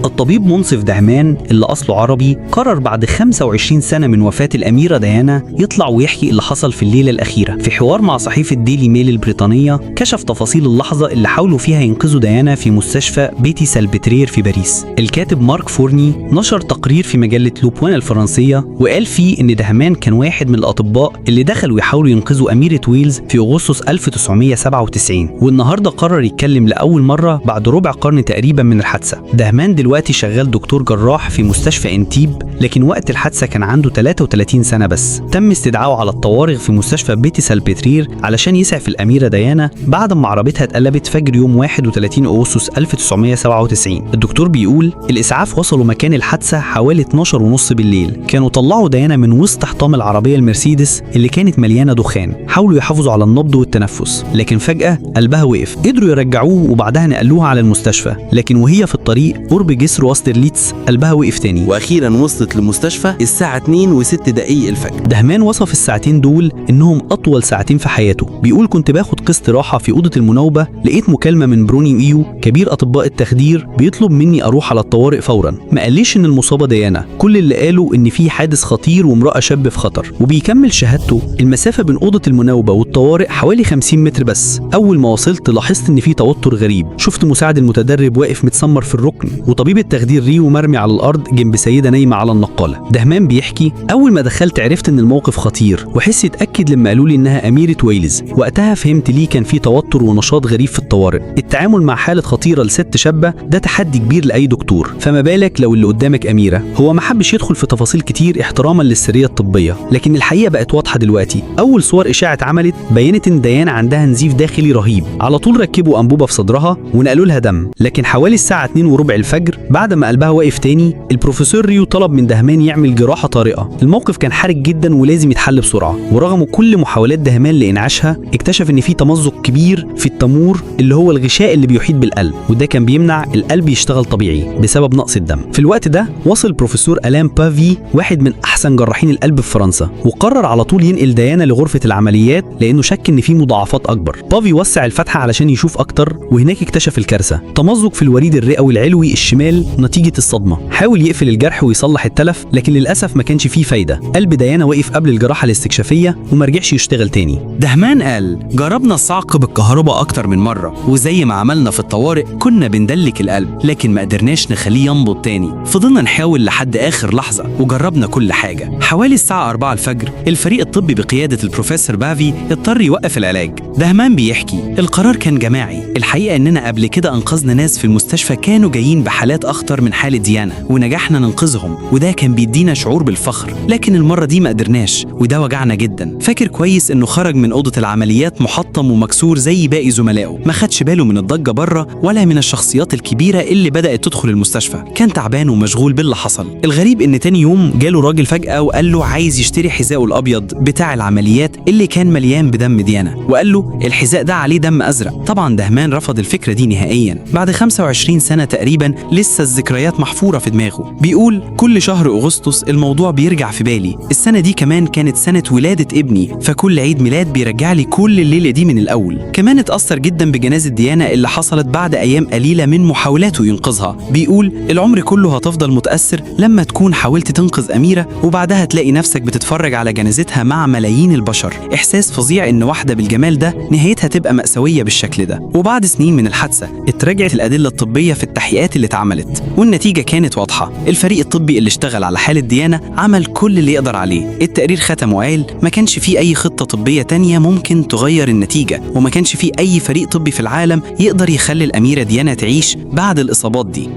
الطبيب منصف دهمان اللي أصله عربي قرر بعد 25 سنة من وفاة الأميرة ديانا يطلع ويحكي اللي حصل في الليلة الأخيرة. في حوار مع صحيفة ديلي ميل البريطانية كشف تفاصيل اللحظة اللي حاولوا فيها ينقذوا ديانا في مستشفى بيتي سالبترير في باريس. الكاتب مارك فورني نشر تقرير في مجلة لوبوان الفرنسية وقال فيه إن دهمان كان واحد من الأطباء اللي دخلوا يحاولوا ينقذوا أميرة ويلز في أغسطس 1997، والنهاردة قرر يتكلم لأول مرة بعد ربع قرن تقريبا من الحادثة. دهمان دلوقتي شغال دكتور جراح في مستشفى انتيب، لكن وقت الحادثة كان عنده 33 سنة بس. تم استدعائه على الطوارئ في مستشفى بيتي سالبترير علشان يسعف الأميرة ديانا بعد ما عربيتها اتقلبت فجر يوم 31 أغسطس 1997. الدكتور بيقول الإسعاف وصلوا مكان الحادثة حوالي 12:30 بالليل. كانوا طلعوا ديانا من وسط حطام العربية المرسيدس اللي كانت مليانة دخان، حاولوا يحافظوا على النبض والتنفس، لكن فجأة قلبها وقف. قدروا يرجعوه وبعدها نقلوها على المستشفى، لكن وهي في الطريق قرب جسر واسترليتس قلبها وقف تاني، واخيرا وصلت للمستشفى الساعه 2:06 الفجر. دهمان وصف الساعتين دول انهم اطول ساعتين في حياته. بيقول كنت باخد قسط راحه في اوضه المناوبه، لقيت مكالمه من بروني ايو كبير اطباء التخدير بيطلب مني اروح على الطوارئ فورا. ما قاليش ان المصابه ديانا، كل اللي قاله ان في حادث خطير وامراه شاب في خطر. وبيكمل شهادته المسافه بين اوضه المناوبه والطوارئ حوالي 50 متر بس. اول ما وصلت لاحظت ان في توتر غريب، شفت مساعد المتدرب واقف متسمر في الركن، وطبيب التخدير ريو مرمي على الارض جنب سيده نايمه على النقاله. دهمان بيحكي اول ما دخلت عرفت ان الموقف خطير، وحسي اتاكد لما قالوا لي انها اميره ويلز. وقتها فهمت ليه كان في توتر ونشاط غريب في الطوارئ. التعامل مع حاله خطيره لست شابه ده تحدي كبير لاي دكتور، فما بالك لو اللي قدامك اميره. هو ما حبش يدخل في تفاصيل كتير احتراما للسريه الطبيه، لكن الحقيقه بقت واضحه دلوقتي. اول صور اشاعه اتعملت بينت ان ديانا عندها نزيف داخلي رهيب. على طول ركبوا انبوبه في صدرها ونقلوا لها دم، لكن حوالي الساعه 2:15 الفجر بعد ما قلبها واقف تاني البروفيسور ريو طلب من دهمان يعمل جراحه طارئه. الموقف كان حرج جدا ولازم يتحل بسرعه، ورغم كل محاولات دهمان لانعاشها اكتشف ان في تمزق كبير في التمور اللي هو الغشاء اللي بيحيط بالقلب، وده كان بيمنع القلب يشتغل طبيعي بسبب نقص الدم. في الوقت ده وصل بروفيسور ألان بافي واحد من احسن جراحين القلب في فرنسا، وقرر على طول ينقل ديانا لغرفه العمليات لانه شك ان في مضاعفات اكبر. بافي وسع الفتحه علشان يشوف اكتر، وهناك اكتشف الكارثه، تمزق في الوريد الرئوي العلوي الشمال نتيجه الصدمه. حاول يقفل الجرح ويصلح التلف، لكن للاسف ما كانش فيه فايده. قلب ديانا وقف قبل الجراحه الاستكشافيه وما رجعش يشتغل تاني. دهمان قال جربنا الصعق بالكهرباء اكتر من مره، وزي ما عملنا في الطوارئ كنا بندلك القلب، لكن ما قدرناش نخليه ينبض تاني. فضلنا نحاول لحد اخر لحظه وجربنا كل حاجه. حوالي الساعه 4 الفجر الفريق الطبي بقياده البروفيسور بافي اضطر يوقف العلاج. دهمان بيحكي القرار كان جماعي. الحقيقه اننا قبل كده انقذنا ناس في المستشفى كانوا جايين بحالات اخطر من حاله ديانا، ونجحنا ننقذهم، وده كان بيدينا شعور بالفخر، لكن المره دي ما قدرناش، وده وجعنا جدا. فاكر كويس انه خرج من اوضه العمليات محطم ومكسور زي باقي زملائه، ما خدش باله من الضجه بره ولا من الشخصيات الكبيره اللي بدات تدخل المستشفى. كان تعبان ومشغول باللي حصل. الغريب ان تاني يوم جاله راجل فجاه وقال له عايز يشتري حذائه الابيض بتاع العمليات اللي كان مليان بدم ديانا، وقال له الحذاء ده عليه دم ازرق. طبعا دهمان رفض الفكره دي نهائيا. بعد 25 سنه تقريبا لسه الذكريات محفوره في دماغه. بيقول كل شهر اغسطس الموضوع بيرجع في بالي. السنه دي كمان كانت سنه ولاده ابني، فكل عيد ميلاد بيرجع لي كل الليله دي من الاول. كمان اتاثر جدا بجنازه ديانا اللي حصلت بعد ايام قليله من محاولاته ينقذها. بيقول العمر كله هتفضل متاثر لما تكون حاولت تنقذ اميره وبعدها تلاقي نفسك بتتفرج على جنازتها مع ملايين البشر. احساس فظيع ان واحده بالجمال ده نهايتها تبقى مأساويه بالشكل ده. وبعد سنين من الحادثه اتراجعت الادله الطبيه في التحقيقات اللي اتعملت، والنتيجه كانت واضحه. الفريق الطبي اللي اشتغل على حاله ديانا عمل كل اللي يقدر عليه. التقرير ختم وقال ما كانش فيه اي خطه طبيه تانية ممكن تغير النتيجه، وما كانش فيه اي فريق طبي في العالم يقدر يخلي الاميره ديانا تعيش بعد الاصابات دي.